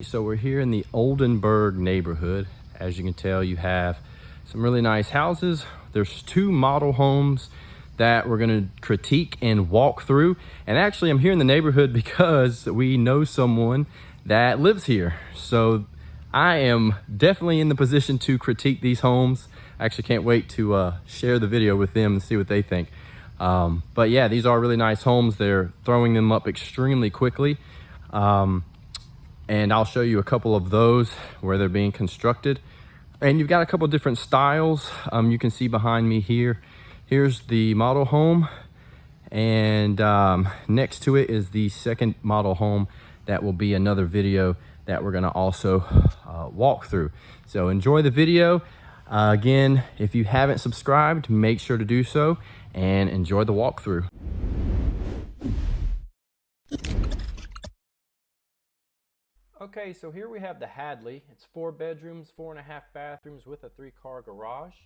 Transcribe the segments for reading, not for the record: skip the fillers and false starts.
So we're here in the Oldenburg neighborhood. As you can tell, you have some really nice houses. There's two model homes that we're going to critique and walk through. And actually, I'm here in the neighborhood because we know someone that lives here. So I am definitely in the position to critique these homes. I actually can't wait to share the video with them and see what they think. But yeah, these are really nice homes. They're throwing them up extremely quickly. And I'll show you a couple of those where they're being constructed. And you've got a couple of different styles. You can see behind me here. Here's the model home. And next to it is the second model home. That will be another video that we're gonna also walk through. So enjoy the video. Again, if you haven't subscribed, make sure to do so and enjoy the walkthrough. Okay, so here we have the Hadley. It's 4 bedrooms, 4.5 bathrooms with a 3-car garage.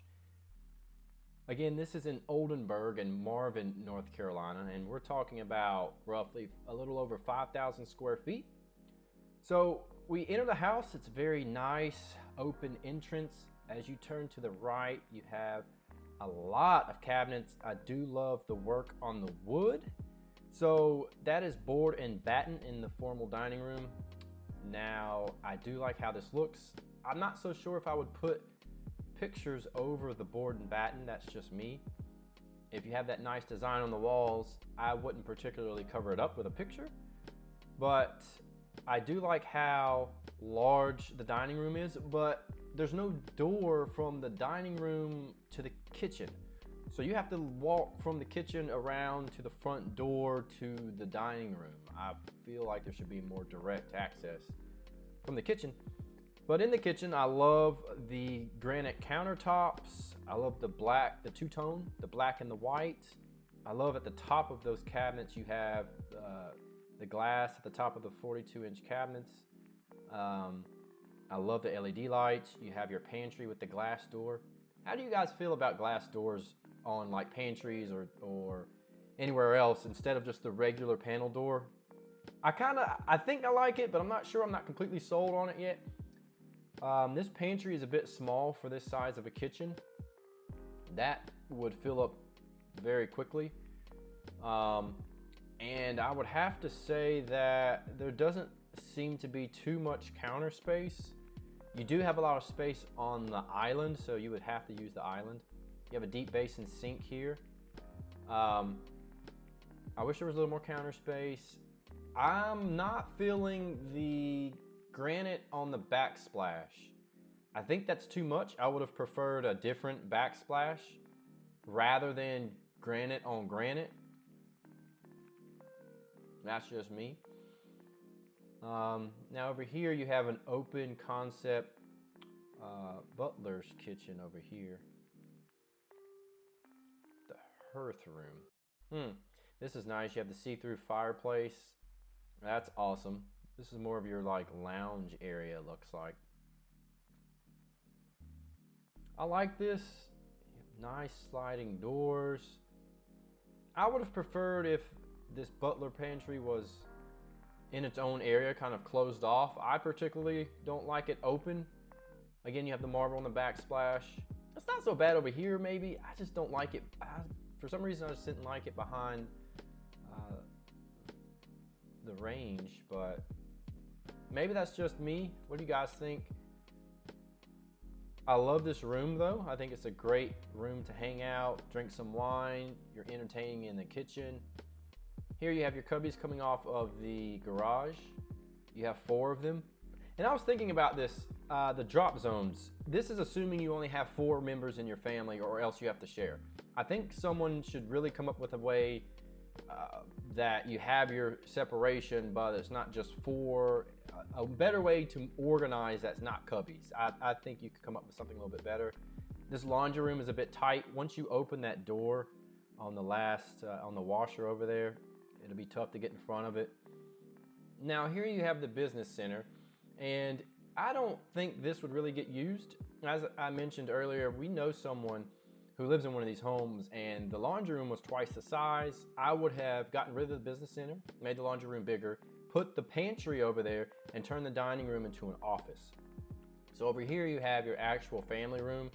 Again, this is in Oldenburg in Marvin, North Carolina, and we're talking about roughly a little over 5,000 square feet. So we enter the house. It's a very nice open entrance. As you turn to the right, you have a lot of cabinets. I do love the work on the wood. So that is board and batten in the formal dining room. Now, I do like how this looks. I'm not so sure if I would put pictures over the board and batten. That's just me. If you have that nice design on the walls, I wouldn't particularly cover it up with a picture. But I do like how large the dining room is, but there's no door from the dining room to the kitchen. So you have to walk from the kitchen around to the front door to the dining room. I feel like there should be more direct access from the kitchen. But in the kitchen, I love the granite countertops. I love the black, the two-tone, the black and the white. I love at the top of those cabinets, you have the glass at the top of the 42-inch cabinets. I love the LED lights. You have your pantry with the glass door. How do you guys feel about glass doors on like pantries or anywhere else instead of just the regular panel door? I think I like it, but I'm not sure. I'm not completely sold on it yet. This pantry is a bit small for this size of a kitchen. That would fill up very quickly. And I would have to say that there doesn't seem to be too much counter space. You do have a lot of space on the island, so you would have to use the island. You have a deep basin sink here. I wish there was a little more counter space. I'm not feeling the granite on the backsplash. I think that's too much. I would have preferred a different backsplash rather than granite on granite. That's just me. Now over here you have an open concept butler's kitchen over here. The hearth room. This is nice. You have the see-through fireplace. That's awesome. This is more of your like lounge area, looks like. I like this. Nice sliding doors. I would have preferred if this butler pantry was in its own area, kind of closed off. I particularly don't like it open. Again, you have the marble on the backsplash. It's not so bad over here, maybe. I just don't like it. For some reason, I just didn't like it behind the range, but maybe that's just me. What do you guys think? I love this room though. I think it's a great room to hang out, drink some wine. You're entertaining in the kitchen. Here you have your cubbies coming off of the garage. You have 4 of them. And I was thinking about this, the drop zones. This is assuming you only have 4 members in your family or else you have to share. I think someone should really come up with a way that you have your separation, but it's not just 4. A better way to organize that's not cubbies. I think you could come up with something a little bit better. This laundry room is a bit tight. Once you open that door on the on the washer over there, it'll be tough to get in front of it. Now here you have the business center, and I don't think this would really get used. As I mentioned earlier, we know someone who lives in one of these homes, and the laundry room was twice the size. I would have gotten rid of the business center, made the laundry room bigger, put the pantry over there and turn the dining room into an office. So over here you have your actual family room.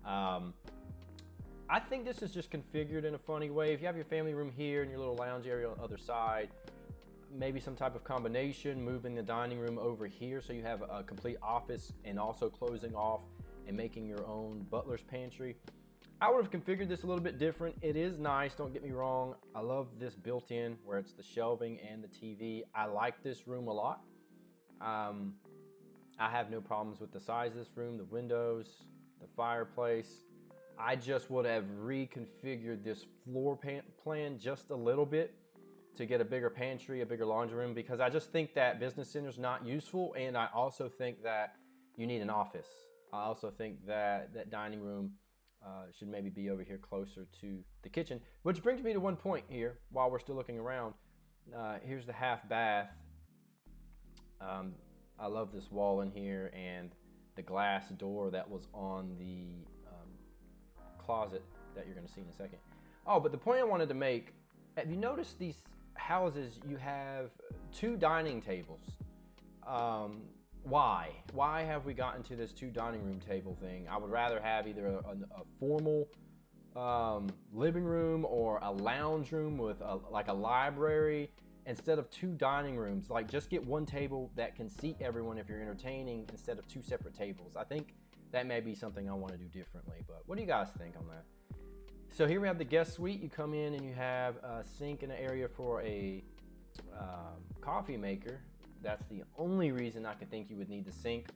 I think this is just configured in a funny way. If you have your family room here and your little lounge area on the other side, maybe some type of combination, moving the dining room over here so you have a complete office and also closing off and making your own butler's pantry. I would have configured this a little bit different. It is nice, don't get me wrong. I love this built-in where it's the shelving and the TV. I like this room a lot. I have no problems with the size of this room, the windows, the fireplace. I just would have reconfigured this floor plan just a little bit to get a bigger pantry, a bigger laundry room, because I just think that business center is not useful, and I also think that you need an office. I also think that that dining room should maybe be over here closer to the kitchen, which brings me to one point here while we're still looking around. Here's the half bath. I love this wall in here and the glass door that was on the closet that you're going to see in a second. Oh, but the point I wanted to make, have you noticed these houses, you have 2 dining tables? Why have we gotten to this 2 dining room table thing? I would rather have either a formal living room or a lounge room with like a library instead of 2 dining rooms. Like, just get one table that can seat everyone if you're entertaining instead of 2 separate tables. I think that may be something I want to do differently, but what do you guys think on that? So here we have the guest suite. You come in and you have a sink and an area for a coffee maker. That's the only reason I could think you would need the sink.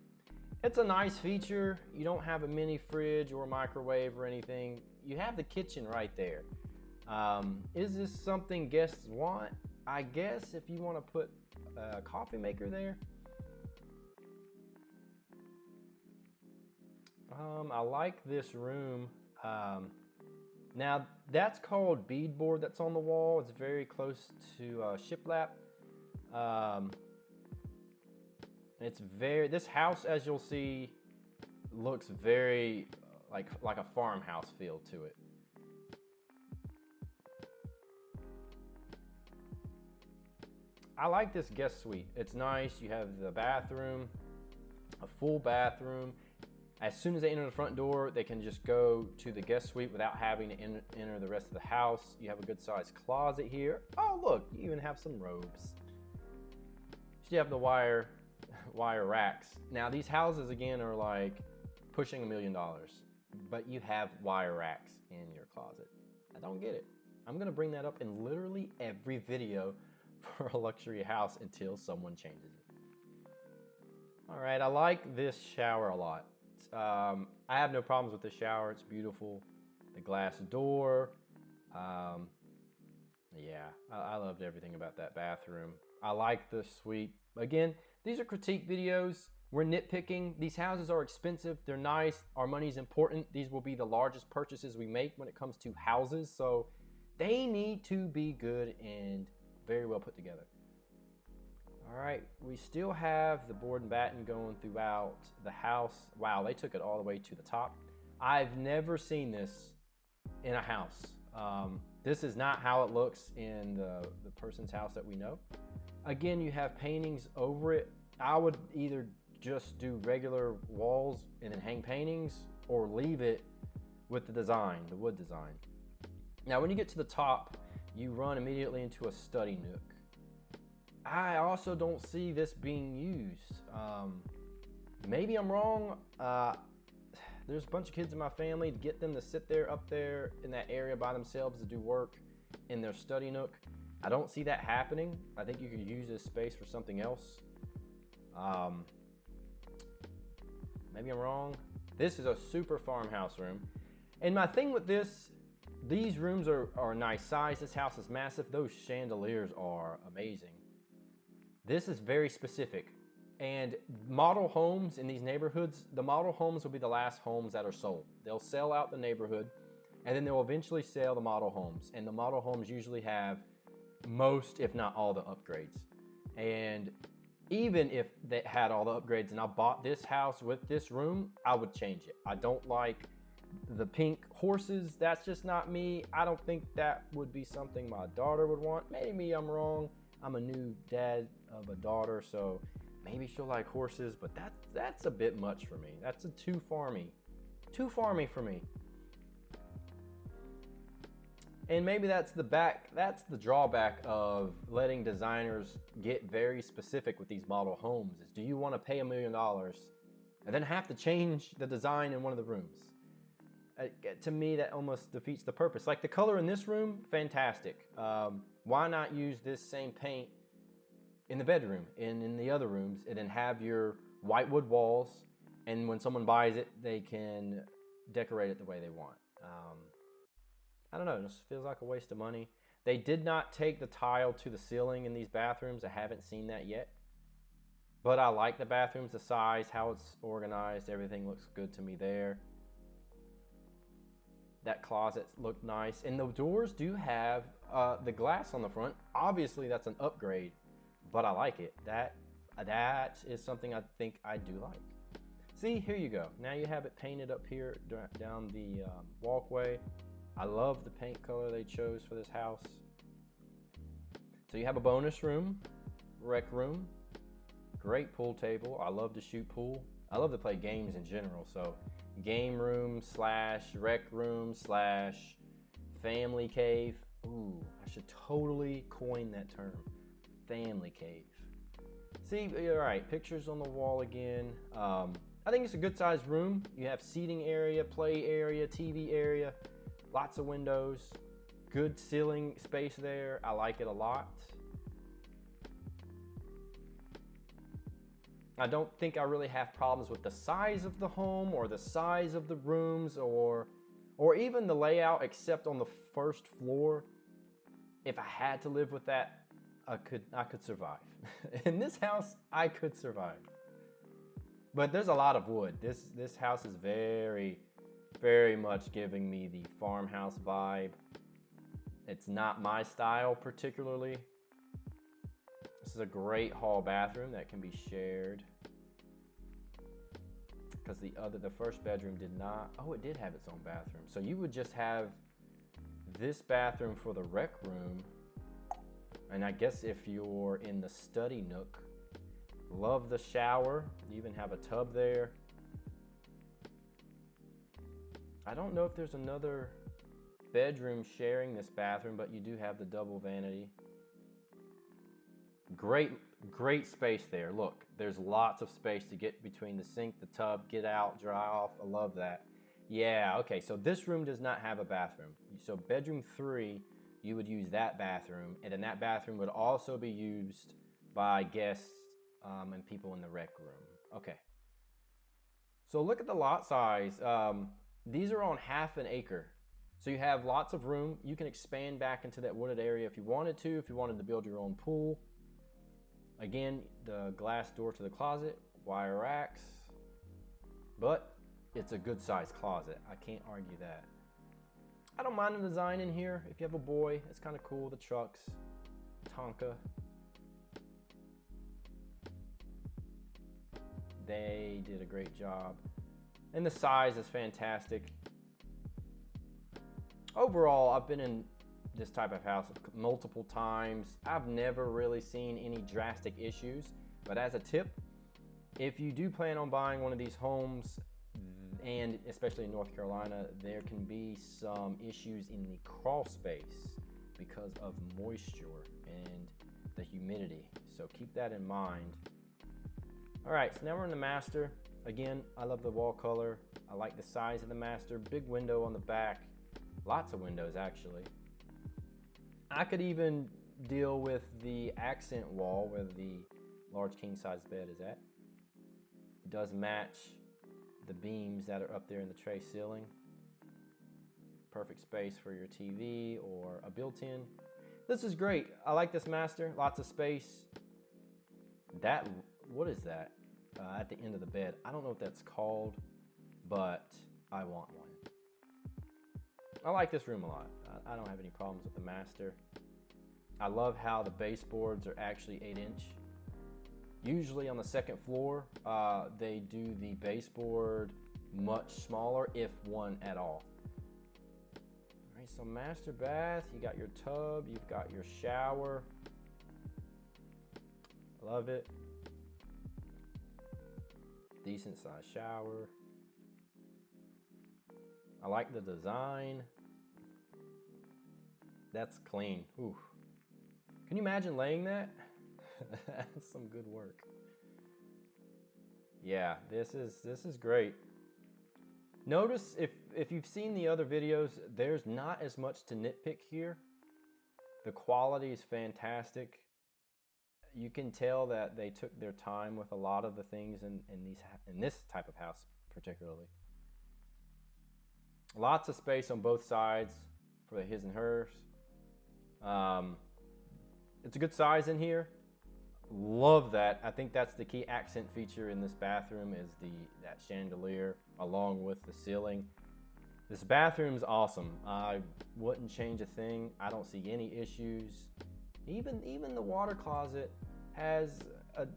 It's a nice feature. You don't have a mini fridge or a microwave or anything. You have the kitchen right there. Is this something guests want? I guess if you want to put a coffee maker there. I like this room. Now that's called beadboard that's on the wall. It's very close to shiplap. This house, as you'll see, looks very like a farmhouse feel to it. I like this guest suite. It's nice. You have the bathroom, a full bathroom. As soon as they enter the front door, they can just go to the guest suite without having to enter the rest of the house. You have a good sized closet here. Oh, look, you even have some robes. You have the wire racks. Now these houses again are like pushing $1 million, but you have wire racks in your closet. I don't get it. I'm gonna bring that up in literally every video for a luxury house until someone changes it. All right, I like this shower a lot. I have no problems with the shower. It's beautiful. The glass door. Yeah, I loved everything about that bathroom. I like the suite. Again, these are critique videos. We're nitpicking. These houses are expensive. They're nice. Our money's important. These will be the largest purchases we make when it comes to houses. So they need to be good and very well put together. All right, we still have the board and batten going throughout the house. Wow, they took it all the way to the top. I've never seen this in a house. This is not how it looks in the person's house that we know. Again, you have paintings over it. I would either just do regular walls and then hang paintings, or leave it with the design, the wood design. Now, when you get to the top, you run immediately into a study nook. I also don't see this being used. Maybe I'm wrong. There's a bunch of kids in my family. To get them to sit there up there in that area by themselves to do work in their study nook, I don't see that happening. I think you could use this space for something else. Maybe I'm wrong. This is a super farmhouse room. And my thing with this, these rooms are a nice size. This house is massive. Those chandeliers are amazing. This is very specific. And model homes in these neighborhoods, the model homes will be the last homes that are sold. They'll sell out the neighborhood, and then they'll eventually sell the model homes. And the model homes usually have most, if not all, the upgrades. And even if they had all the upgrades and I bought this house with this room, I would change it. I don't like the pink horses. That's just not me. I don't think that would be something my daughter would want. Maybe I'm wrong. I'm a new dad of a daughter, so maybe she'll like horses, but that's a bit much for me. That's too farmy for me. And maybe that's the drawback of letting designers get very specific with these model homes is, do you want to pay $1 million and then have to change the design in one of the rooms? To me, that almost defeats the purpose. Like the color in this room, fantastic. Why not use this same paint in the bedroom and in the other rooms, and then have your whitewood walls, and when someone buys it, they can decorate it the way they want. I don't know, it just feels like a waste of money. They did not take the tile to the ceiling in these bathrooms. I haven't seen that yet. But I like the bathrooms, the size, how it's organized. Everything looks good to me there. That closet looked nice. And the doors do have the glass on the front. Obviously, that's an upgrade, but I like it. That is something I think I do like. See, here you go. Now you have it painted up here down the walkway. I love the paint color they chose for this house. So you have a bonus room, rec room, great pool table. I love to shoot pool. I love to play games in general. So game room slash rec room slash family cave. Ooh, I should totally coin that term. Family cave. See, all right, pictures on the wall again. I think it's a good sized room. You have seating area, play area, TV area. Lots of windows, good ceiling space there. I like it a lot. I don't think I really have problems with the size of the home or the size of the rooms or even the layout, except on the first floor. If I had to live with that, I could survive. In this house, I could survive. But there's a lot of wood. This house is very much giving me the farmhouse vibe. It's not my style particularly. This is a great hall bathroom that can be shared, because the first bedroom did not. Oh, it did have its own bathroom. So you would just have this bathroom for the rec room, and I guess if you're in the study nook, love the shower. You even have a tub there. I don't know if there's another bedroom sharing this bathroom, but you do have the double vanity. Great space there. Look, there's lots of space to get between the sink, the tub, get out, dry off. I love that. Yeah, okay, so this room does not have a bathroom. So bedroom 3, you would use that bathroom, and then that bathroom would also be used by guests and people in the rec room. Okay. So look at the lot size. These are on half an acre. So you have lots of room. You can expand back into that wooded area if you wanted to build your own pool. Again, the glass door to the closet, wire racks, but it's a good sized closet. I can't argue that. I don't mind the design in here. If you have a boy, it's kind of cool. The trucks, Tonka. They did a great job. And the size is fantastic. Overall, I've been in this type of house multiple times. I've never really seen any drastic issues. But as a tip, if you do plan on buying one of these homes, and especially in North Carolina, there can be some issues in the crawl space because of moisture and the humidity. So keep that in mind. All right, so now we're in the master. Again, I love the wall color. I like the size of the master. Big window on the back. Lots of windows, actually. I could even deal with the accent wall where the large king-size bed is at. It does match the beams that are up there in the tray ceiling. Perfect space for your TV or a built-in. This is great. I like this master. Lots of space. What is that? At the end of the bed. I don't know what that's called, but I want one. I like this room a lot. I don't have any problems with the master. I love how the baseboards are actually 8-inch. Usually on the second floor, they do the baseboard much smaller, if one at all. All right, so master bath, you got your tub, you've got your shower. Love it. Decent sized shower. I like the design. That's clean. Ooh. Can you imagine laying that? That's some good work. Yeah, this is great. Notice if you've seen the other videos, there's not as much to nitpick here. The quality is fantastic. You can tell that they took their time with a lot of the things in this type of house particularly. Lots of space on both sides for the his and hers. It's a good size in here. Love that. I think that's the key accent feature in this bathroom is that chandelier along with the ceiling. This bathroom's awesome. I wouldn't change a thing. I don't see any issues. Even the water closet has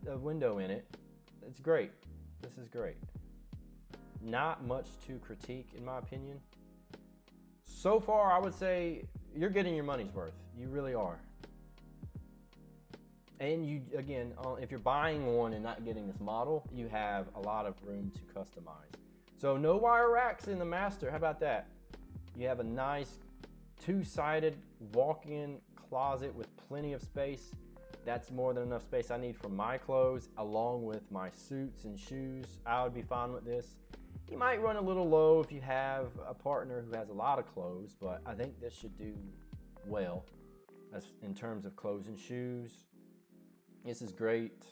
a window in it. It's great. This is great. Not much to critique in my opinion. So far, I would say you're getting your money's worth. You really are. And you, again, if you're buying one and not getting this model, you have a lot of room to customize. So no wire racks in the master. How about that? You have a nice two-sided walk-in closet with plenty of space. That's more than enough space I need for my clothes, along with my suits and shoes. I would be fine with this. You might run a little low if you have a partner who has a lot of clothes, but I think this should do well as in terms of clothes and shoes. This is great.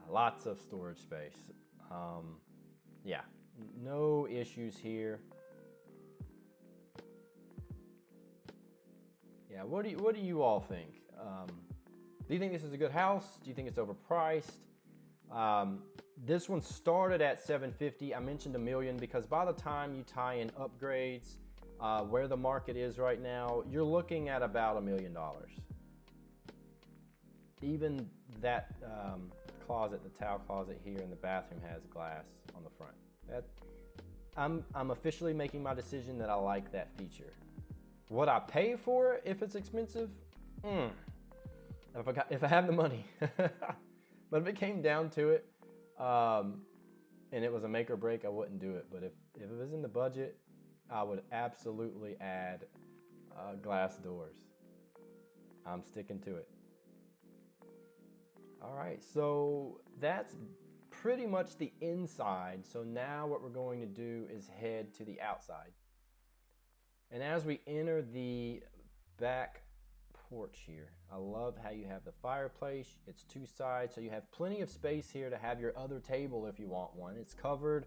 Lots of storage space. Yeah, no issues here. Yeah, what do you all think? Do you think this is a good house? Do you think it's overpriced? This one started at $750. I mentioned $1 million because by the time you tie in upgrades, where the market is right now, you're looking at about $1 million. Even that closet, the towel closet here in the bathroom has glass on the front. I'm officially making my decision that I like that feature. Would I pay for it if it's expensive? If I have the money. But if it came down to it, and it was a make or break, I wouldn't do it. But if it was in the budget, I would absolutely add glass doors. I'm sticking to it. All right, so that's pretty much the inside. So now what we're going to do is head to the outside. And as we enter the back porch here, I love how you have the fireplace. It's two sides, so you have plenty of space here to have your other table if you want one. It's covered.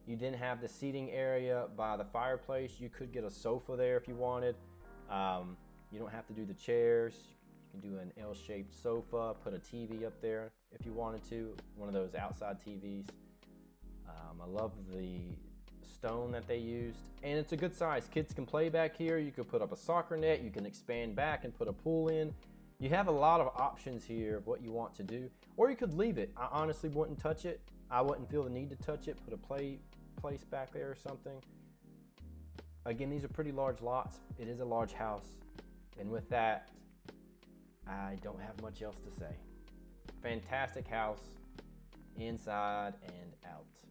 You didn't have the seating area by the fireplace. You could get a sofa there if you wanted. You don't have to do the chairs. You can do an L-shaped sofa, put a TV up there if you wanted to, one of those outside TVs. I love the stone that they used, and it's a good size. Kids can play back here. You could put up a soccer net. You can expand back and put a pool in. You have a lot of options here of what you want to do, or you could leave it. I honestly wouldn't touch it. I wouldn't feel the need to touch it. Put a place back there or something. Again, these are pretty large lots. It is a large house, and with that, I don't have much else to say. Fantastic house, inside and out.